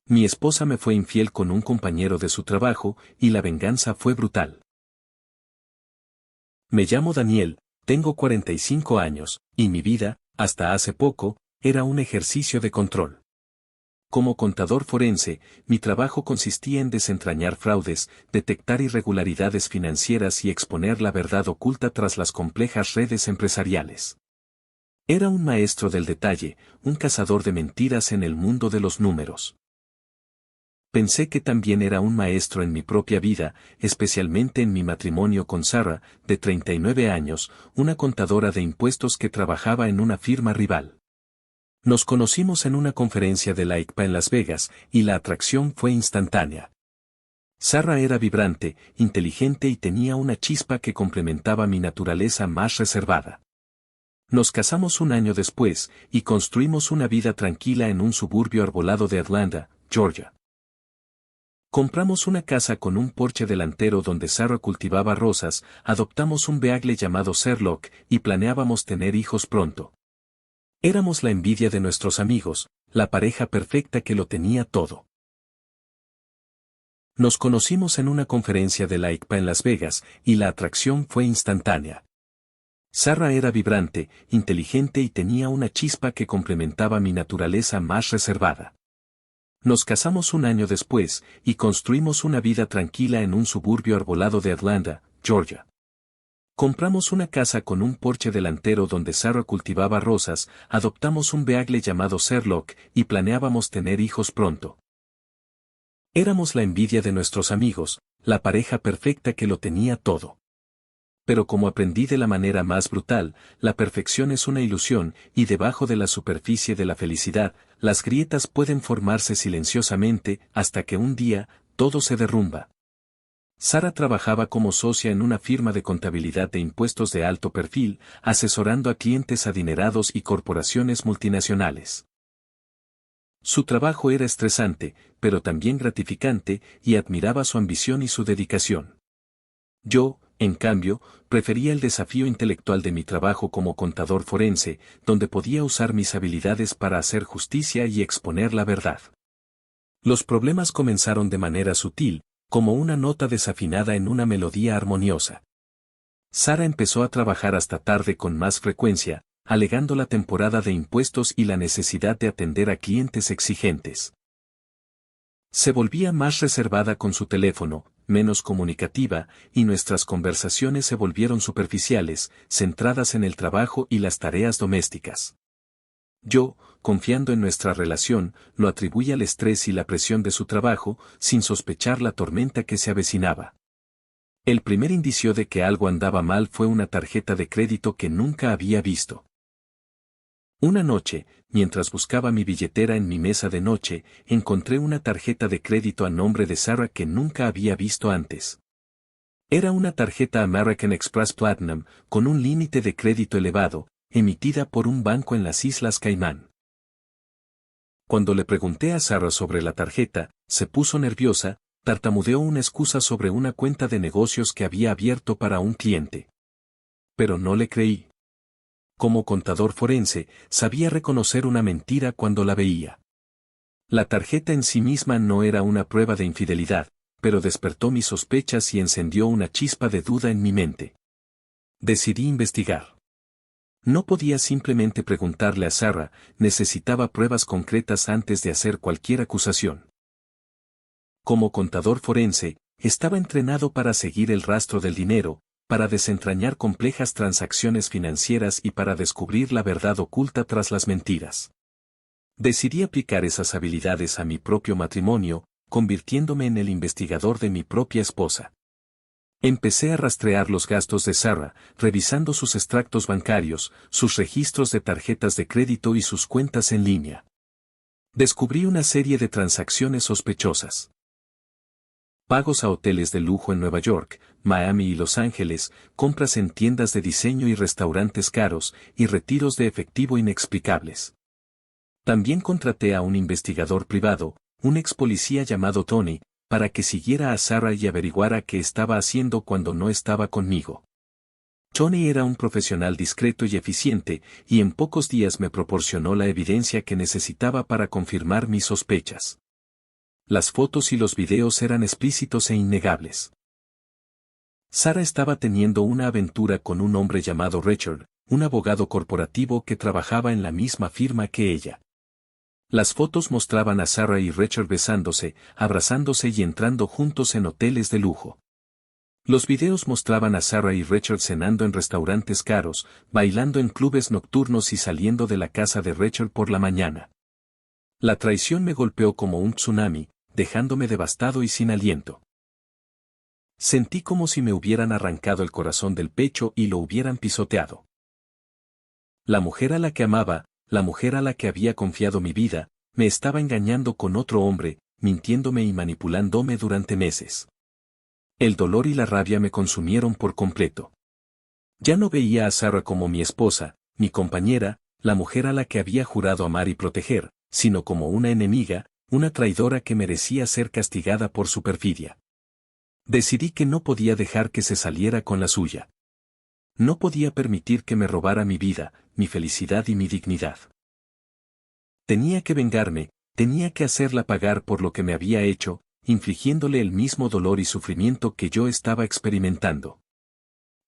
Mi esposa me fue infiel con un compañero de su trabajo, y la venganza fue brutal. Me llamo Daniel, tengo 45 años, y mi vida, hasta hace poco, era un ejercicio de control. Como contador forense, mi trabajo consistía en desentrañar fraudes, detectar irregularidades financieras y exponer la verdad oculta tras las complejas redes empresariales. Era un maestro del detalle, un cazador de mentiras en el mundo de los números. Pensé que también era un maestro en mi propia vida, especialmente en mi matrimonio con Sarah, de 39 años, una contadora de impuestos que trabajaba en una firma rival. Nos conocimos en una conferencia de la ICPA en Las Vegas, y la atracción fue instantánea. Sarah era vibrante, inteligente y tenía una chispa que complementaba mi naturaleza más reservada. Nos casamos un año después, y construimos una vida tranquila en un suburbio arbolado de Atlanta, Georgia. Compramos una casa con un porche delantero donde Sarah cultivaba rosas, adoptamos un beagle llamado Sherlock, y planeábamos tener hijos pronto. Éramos la envidia de nuestros amigos, la pareja perfecta que lo tenía todo. Nos conocimos en una conferencia de la ICPA en Las Vegas, y la atracción fue instantánea. Sarah era vibrante, inteligente y tenía una chispa que complementaba mi naturaleza más reservada. Nos casamos un año después, y construimos una vida tranquila en un suburbio arbolado de Atlanta, Georgia. Compramos una casa con un porche delantero donde Sarah cultivaba rosas, adoptamos un beagle llamado Sherlock, y planeábamos tener hijos pronto. Éramos la envidia de nuestros amigos, la pareja perfecta que lo tenía todo. Pero como aprendí de la manera más brutal, la perfección es una ilusión, y debajo de la superficie de la felicidad, las grietas pueden formarse silenciosamente, hasta que un día, todo se derrumba. Sarah trabajaba como socia en una firma de contabilidad de impuestos de alto perfil, asesorando a clientes adinerados y corporaciones multinacionales. Su trabajo era estresante, pero también gratificante, y admiraba su ambición y su dedicación. Yo, en cambio, prefería el desafío intelectual de mi trabajo como contador forense, donde podía usar mis habilidades para hacer justicia y exponer la verdad. Los problemas comenzaron de manera sutil, como una nota desafinada en una melodía armoniosa. Sarah empezó a trabajar hasta tarde con más frecuencia, alegando la temporada de impuestos y la necesidad de atender a clientes exigentes. Se volvía más reservada con su teléfono, menos comunicativa, y nuestras conversaciones se volvieron superficiales, centradas en el trabajo y las tareas domésticas. Yo, confiando en nuestra relación, lo atribuí al estrés y la presión de su trabajo, sin sospechar la tormenta que se avecinaba. El primer indicio de que algo andaba mal fue una tarjeta de crédito que nunca había visto. Una noche, mientras buscaba mi billetera en mi mesa de noche, encontré una tarjeta de crédito a nombre de Sarah que nunca había visto antes. Era una tarjeta American Express Platinum, con un límite de crédito elevado, emitida por un banco en las Islas Caimán. Cuando le pregunté a Sarah sobre la tarjeta, se puso nerviosa, tartamudeó una excusa sobre una cuenta de negocios que había abierto para un cliente. Pero no le creí. Como contador forense, sabía reconocer una mentira cuando la veía. La tarjeta en sí misma no era una prueba de infidelidad, pero despertó mis sospechas y encendió una chispa de duda en mi mente. Decidí investigar. No podía simplemente preguntarle a Sarah, necesitaba pruebas concretas antes de hacer cualquier acusación. Como contador forense, estaba entrenado para seguir el rastro del dinero, para desentrañar complejas transacciones financieras y para descubrir la verdad oculta tras las mentiras. Decidí aplicar esas habilidades a mi propio matrimonio, convirtiéndome en el investigador de mi propia esposa. Empecé a rastrear los gastos de Sarah, revisando sus extractos bancarios, sus registros de tarjetas de crédito y sus cuentas en línea. Descubrí una serie de transacciones sospechosas. Pagos a hoteles de lujo en Nueva York, Miami y Los Ángeles, compras en tiendas de diseño y restaurantes caros, y retiros de efectivo inexplicables. También contraté a un investigador privado, un ex policía llamado Tony, para que siguiera a Sarah y averiguara qué estaba haciendo cuando no estaba conmigo. Tony era un profesional discreto y eficiente, y en pocos días me proporcionó la evidencia que necesitaba para confirmar mis sospechas. Las fotos y los videos eran explícitos e innegables. Sara estaba teniendo una aventura con un hombre llamado Richard, un abogado corporativo que trabajaba en la misma firma que ella. Las fotos mostraban a Sara y Richard besándose, abrazándose y entrando juntos en hoteles de lujo. Los videos mostraban a Sara y Richard cenando en restaurantes caros, bailando en clubes nocturnos y saliendo de la casa de Richard por la mañana. La traición me golpeó como un tsunami, dejándome devastado y sin aliento. Sentí como si me hubieran arrancado el corazón del pecho y lo hubieran pisoteado. La mujer a la que amaba, la mujer a la que había confiado mi vida, me estaba engañando con otro hombre, mintiéndome y manipulándome durante meses. El dolor y la rabia me consumieron por completo. Ya no veía a Sara como mi esposa, mi compañera, la mujer a la que había jurado amar y proteger, sino como una enemiga, una traidora que merecía ser castigada por su perfidia. Decidí que no podía dejar que se saliera con la suya. No podía permitir que me robara mi vida, mi felicidad y mi dignidad. Tenía que vengarme, tenía que hacerla pagar por lo que me había hecho, infligiéndole el mismo dolor y sufrimiento que yo estaba experimentando.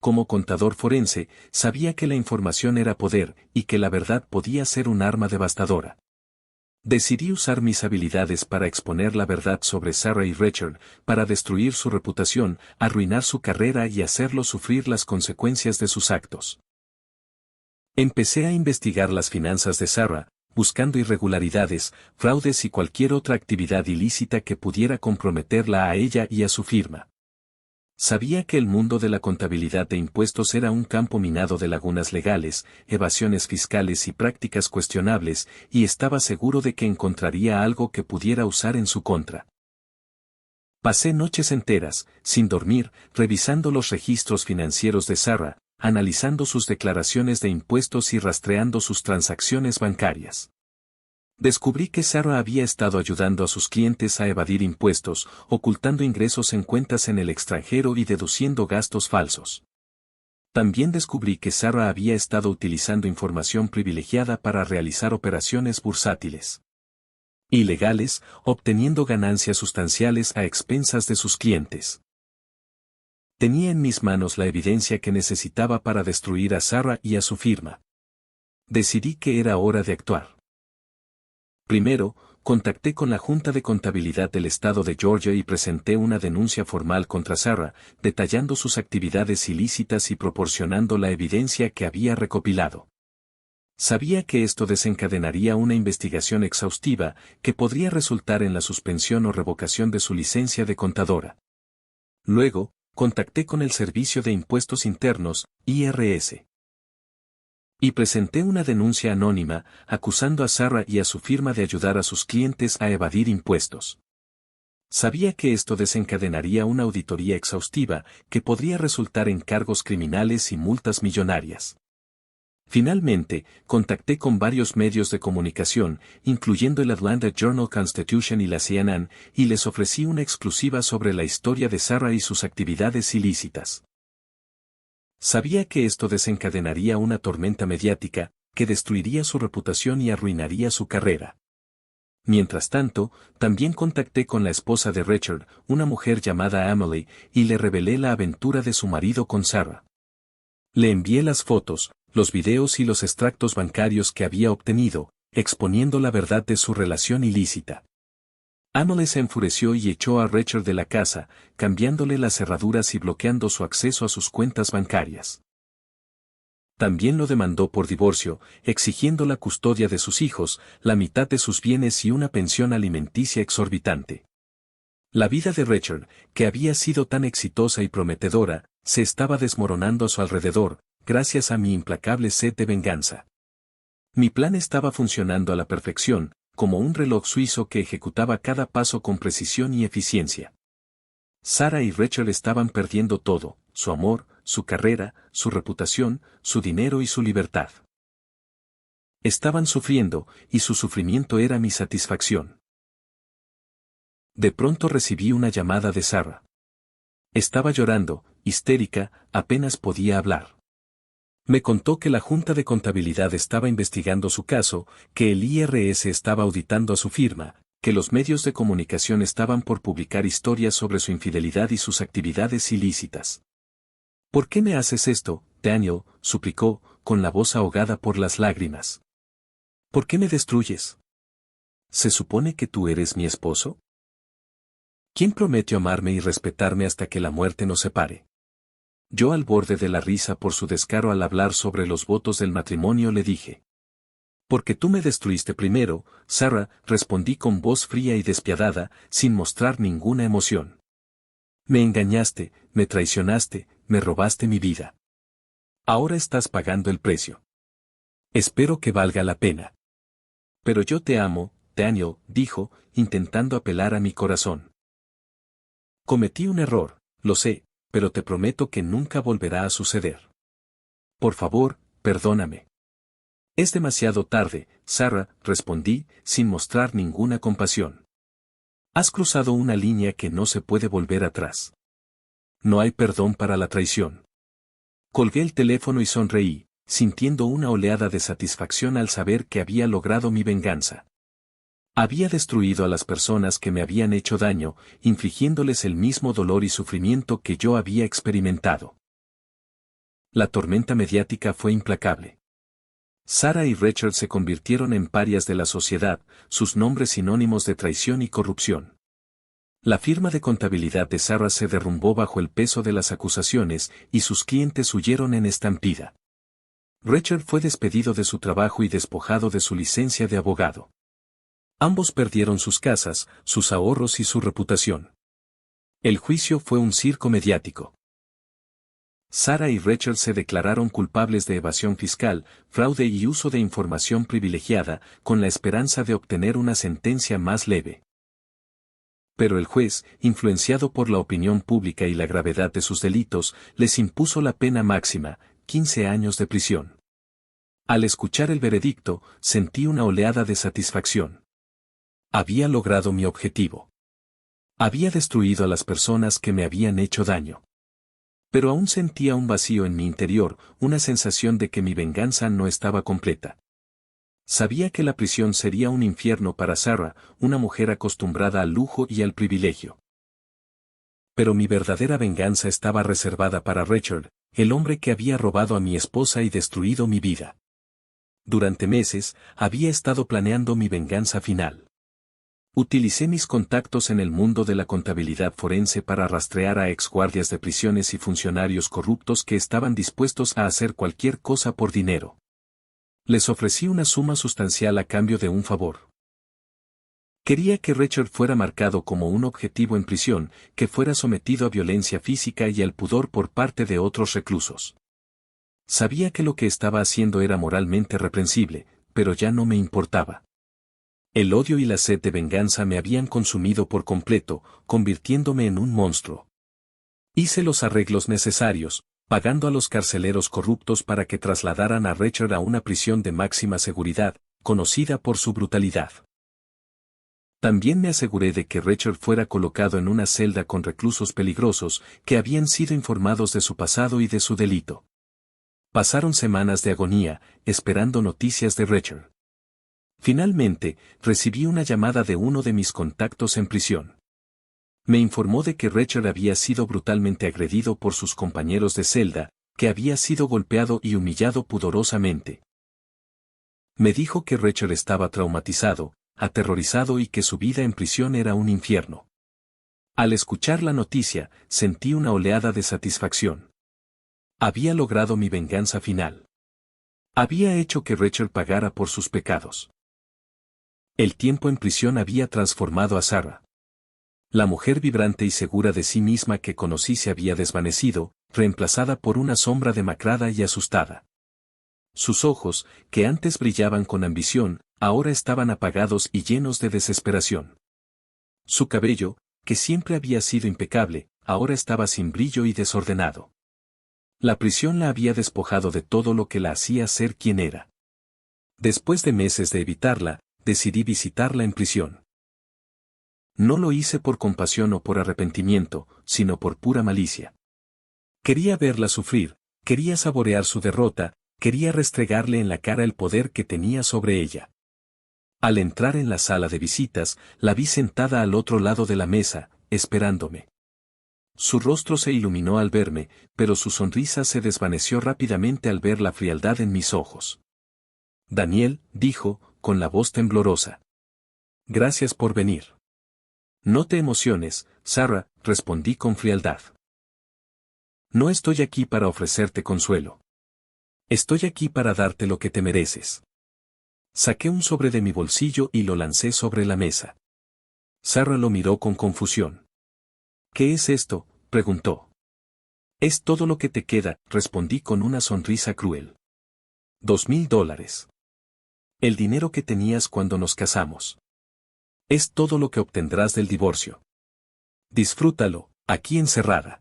Como contador forense, sabía que la información era poder y que la verdad podía ser un arma devastadora. Decidí usar mis habilidades para exponer la verdad sobre Sara y Richard, para destruir su reputación, arruinar su carrera y hacerlos sufrir las consecuencias de sus actos. Empecé a investigar las finanzas de Sara, buscando irregularidades, fraudes y cualquier otra actividad ilícita que pudiera comprometerla a ella y a su firma. Sabía que el mundo de la contabilidad de impuestos era un campo minado de lagunas legales, evasiones fiscales y prácticas cuestionables, y estaba seguro de que encontraría algo que pudiera usar en su contra. Pasé noches enteras, sin dormir, revisando los registros financieros de Sara, analizando sus declaraciones de impuestos y rastreando sus transacciones bancarias. Descubrí que Sara había estado ayudando a sus clientes a evadir impuestos, ocultando ingresos en cuentas en el extranjero y deduciendo gastos falsos. También descubrí que Sara había estado utilizando información privilegiada para realizar operaciones bursátiles ilegales, obteniendo ganancias sustanciales a expensas de sus clientes. Tenía en mis manos la evidencia que necesitaba para destruir a Sara y a su firma. Decidí que era hora de actuar. Primero, contacté con la Junta de Contabilidad del Estado de Georgia y presenté una denuncia formal contra Sara, detallando sus actividades ilícitas y proporcionando la evidencia que había recopilado. Sabía que esto desencadenaría una investigación exhaustiva que podría resultar en la suspensión o revocación de su licencia de contadora. Luego, contacté con el Servicio de Impuestos Internos, IRS. Y presenté una denuncia anónima, acusando a Sara y a su firma de ayudar a sus clientes a evadir impuestos. Sabía que esto desencadenaría una auditoría exhaustiva que podría resultar en cargos criminales y multas millonarias. Finalmente, contacté con varios medios de comunicación, incluyendo el Atlanta Journal-Constitution y la CNN, y les ofrecí una exclusiva sobre la historia de Sara y sus actividades ilícitas. Sabía que esto desencadenaría una tormenta mediática, que destruiría su reputación y arruinaría su carrera. Mientras tanto, también contacté con la esposa de Richard, una mujer llamada Emily, y le revelé la aventura de su marido con Sara. Le envié las fotos, los videos y los extractos bancarios que había obtenido, exponiendo la verdad de su relación ilícita. Emily se enfureció y echó a Richard de la casa, cambiándole las cerraduras y bloqueando su acceso a sus cuentas bancarias. También lo demandó por divorcio, exigiendo la custodia de sus hijos, la mitad de sus bienes y una pensión alimenticia exorbitante. La vida de Richard, que había sido tan exitosa y prometedora, se estaba desmoronando a su alrededor, gracias a mi implacable sed de venganza. Mi plan estaba funcionando a la perfección, como un reloj suizo que ejecutaba cada paso con precisión y eficiencia. Sara y Richard estaban perdiendo todo, su amor, su carrera, su reputación, su dinero y su libertad. Estaban sufriendo, y su sufrimiento era mi satisfacción. De pronto recibí una llamada de Sara. Estaba llorando, histérica, apenas podía hablar. Me contó que la Junta de Contabilidad estaba investigando su caso, que el IRS estaba auditando a su firma, que los medios de comunicación estaban por publicar historias sobre su infidelidad y sus actividades ilícitas. ¿Por qué me haces esto, Daniel?, suplicó, con la voz ahogada por las lágrimas. ¿Por qué me destruyes? ¿Se supone que tú eres mi esposo? ¿Quién prometió amarme y respetarme hasta que la muerte nos separe? Yo, al borde de la risa por su descaro al hablar sobre los votos del matrimonio, le dije. Porque tú me destruiste primero, Sarah, respondí con voz fría y despiadada, sin mostrar ninguna emoción. Me engañaste, me traicionaste, me robaste mi vida. Ahora estás pagando el precio. Espero que valga la pena. Pero yo te amo, Daniel, dijo, intentando apelar a mi corazón. Cometí un error, lo sé, pero te prometo que nunca volverá a suceder. Por favor, perdóname. Es demasiado tarde, Sarah, respondí, sin mostrar ninguna compasión. Has cruzado una línea que no se puede volver atrás. No hay perdón para la traición. Colgué el teléfono y sonreí, sintiendo una oleada de satisfacción al saber que había logrado mi venganza. Había destruido a las personas que me habían hecho daño, infligiéndoles el mismo dolor y sufrimiento que yo había experimentado. La tormenta mediática fue implacable. Sarah y Richard se convirtieron en parias de la sociedad, sus nombres sinónimos de traición y corrupción. La firma de contabilidad de Sarah se derrumbó bajo el peso de las acusaciones y sus clientes huyeron en estampida. Richard fue despedido de su trabajo y despojado de su licencia de abogado. Ambos perdieron sus casas, sus ahorros y su reputación. El juicio fue un circo mediático. Sarah y Richard se declararon culpables de evasión fiscal, fraude y uso de información privilegiada, con la esperanza de obtener una sentencia más leve. Pero el juez, influenciado por la opinión pública y la gravedad de sus delitos, les impuso la pena máxima, 15 años de prisión. Al escuchar el veredicto, sentí una oleada de satisfacción. Había logrado mi objetivo. Había destruido a las personas que me habían hecho daño. Pero aún sentía un vacío en mi interior, una sensación de que mi venganza no estaba completa. Sabía que la prisión sería un infierno para Sarah, una mujer acostumbrada al lujo y al privilegio. Pero mi verdadera venganza estaba reservada para Richard, el hombre que había robado a mi esposa y destruido mi vida. Durante meses, había estado planeando mi venganza final. Utilicé mis contactos en el mundo de la contabilidad forense para rastrear a exguardias de prisiones y funcionarios corruptos que estaban dispuestos a hacer cualquier cosa por dinero. Les ofrecí una suma sustancial a cambio de un favor. Quería que Richard fuera marcado como un objetivo en prisión, que fuera sometido a violencia física y al pudor por parte de otros reclusos. Sabía que lo que estaba haciendo era moralmente reprensible, pero ya no me importaba. El odio y la sed de venganza me habían consumido por completo, convirtiéndome en un monstruo. Hice los arreglos necesarios, pagando a los carceleros corruptos para que trasladaran a Richard a una prisión de máxima seguridad, conocida por su brutalidad. También me aseguré de que Richard fuera colocado en una celda con reclusos peligrosos, que habían sido informados de su pasado y de su delito. Pasaron semanas de agonía, esperando noticias de Richard. Finalmente, recibí una llamada de uno de mis contactos en prisión. Me informó de que Richard había sido brutalmente agredido por sus compañeros de celda, que había sido golpeado y humillado pudorosamente. Me dijo que Richard estaba traumatizado, aterrorizado y que su vida en prisión era un infierno. Al escuchar la noticia, sentí una oleada de satisfacción. Había logrado mi venganza final. Había hecho que Richard pagara por sus pecados. El tiempo en prisión había transformado a Sarah. La mujer vibrante y segura de sí misma que conocí se había desvanecido, reemplazada por una sombra demacrada y asustada. Sus ojos, que antes brillaban con ambición, ahora estaban apagados y llenos de desesperación. Su cabello, que siempre había sido impecable, ahora estaba sin brillo y desordenado. La prisión la había despojado de todo lo que la hacía ser quien era. Después de meses de evitarla, decidí visitarla en prisión. No lo hice por compasión o por arrepentimiento, sino por pura malicia. Quería verla sufrir, quería saborear su derrota, quería restregarle en la cara el poder que tenía sobre ella. Al entrar en la sala de visitas, la vi sentada al otro lado de la mesa, esperándome. Su rostro se iluminó al verme, pero su sonrisa se desvaneció rápidamente al ver la frialdad en mis ojos. Daniel, dijo, con la voz temblorosa. Gracias por venir. No te emociones, Sarah, respondí con frialdad. No estoy aquí para ofrecerte consuelo. Estoy aquí para darte lo que te mereces. Saqué un sobre de mi bolsillo y lo lancé sobre la mesa. Sarah lo miró con confusión. ¿Qué es esto?, preguntó. Es todo lo que te queda, respondí con una sonrisa cruel. $2,000. El dinero que tenías cuando nos casamos. Es todo lo que obtendrás del divorcio. Disfrútalo, aquí encerrada.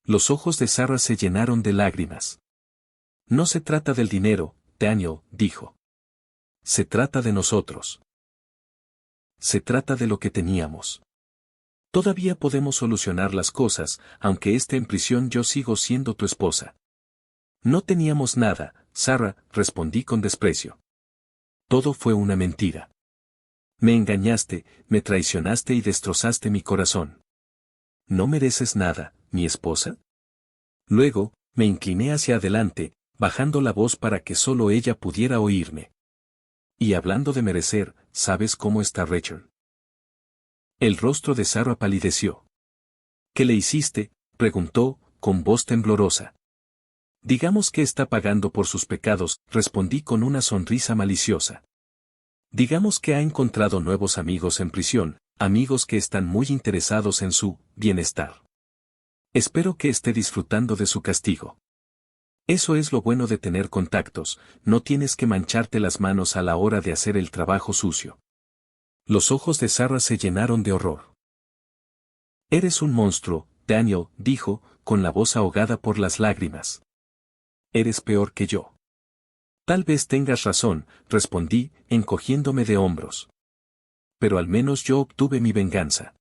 Los ojos de Sarah se llenaron de lágrimas. No se trata del dinero, Daniel, dijo. Se trata de nosotros. Se trata de lo que teníamos. Todavía podemos solucionar las cosas, aunque esté en prisión yo sigo siendo tu esposa. No teníamos nada, Sarah, respondí con desprecio. Todo fue una mentira. Me engañaste, me traicionaste y destrozaste mi corazón. ¿No mereces nada, mi esposa? Luego, me incliné hacia adelante, bajando la voz para que solo ella pudiera oírme. Y hablando de merecer, ¿sabes cómo está Rachel? El rostro de Sarah palideció. ¿Qué le hiciste?, preguntó, con voz temblorosa. Digamos que está pagando por sus pecados, respondí con una sonrisa maliciosa. Digamos que ha encontrado nuevos amigos en prisión, amigos que están muy interesados en su bienestar. Espero que esté disfrutando de su castigo. Eso es lo bueno de tener contactos, no tienes que mancharte las manos a la hora de hacer el trabajo sucio. Los ojos de Sarah se llenaron de horror. Eres un monstruo, Daniel, dijo, con la voz ahogada por las lágrimas. Eres peor que yo. Tal vez tengas razón, respondí, encogiéndome de hombros. Pero al menos yo obtuve mi venganza.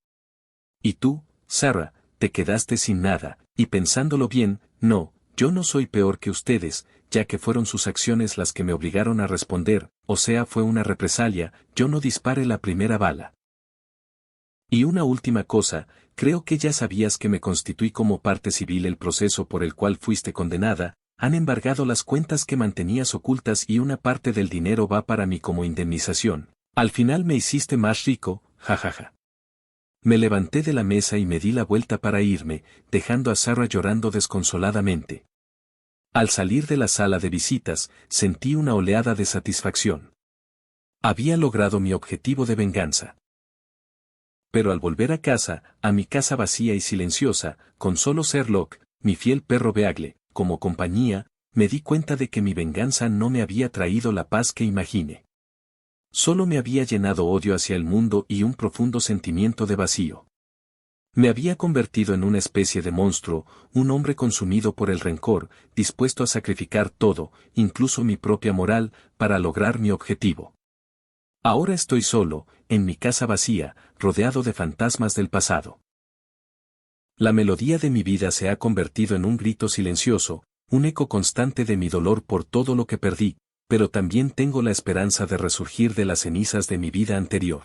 Y tú, Sarah, te quedaste sin nada, y pensándolo bien, no, yo no soy peor que ustedes, ya que fueron sus acciones las que me obligaron a responder, o sea fue una represalia, yo no disparé la primera bala. Y una última cosa, creo que ya sabías que me constituí como parte civil el proceso por el cual fuiste condenada, han embargado las cuentas que mantenías ocultas y una parte del dinero va para mí como indemnización. Al final me hiciste más rico, jajaja. Me levanté de la mesa y me di la vuelta para irme, dejando a Sarah llorando desconsoladamente. Al salir de la sala de visitas, sentí una oleada de satisfacción. Había logrado mi objetivo de venganza. Pero al volver a casa, a mi casa vacía y silenciosa, con solo Sherlock, mi fiel perro Beagle, como compañía, me di cuenta de que mi venganza no me había traído la paz que imaginé. Solo me había llenado odio hacia el mundo y un profundo sentimiento de vacío. Me había convertido en una especie de monstruo, un hombre consumido por el rencor, dispuesto a sacrificar todo, incluso mi propia moral, para lograr mi objetivo. Ahora estoy solo, en mi casa vacía, rodeado de fantasmas del pasado. La melodía de mi vida se ha convertido en un grito silencioso, un eco constante de mi dolor por todo lo que perdí, pero también tengo la esperanza de resurgir de las cenizas de mi vida anterior.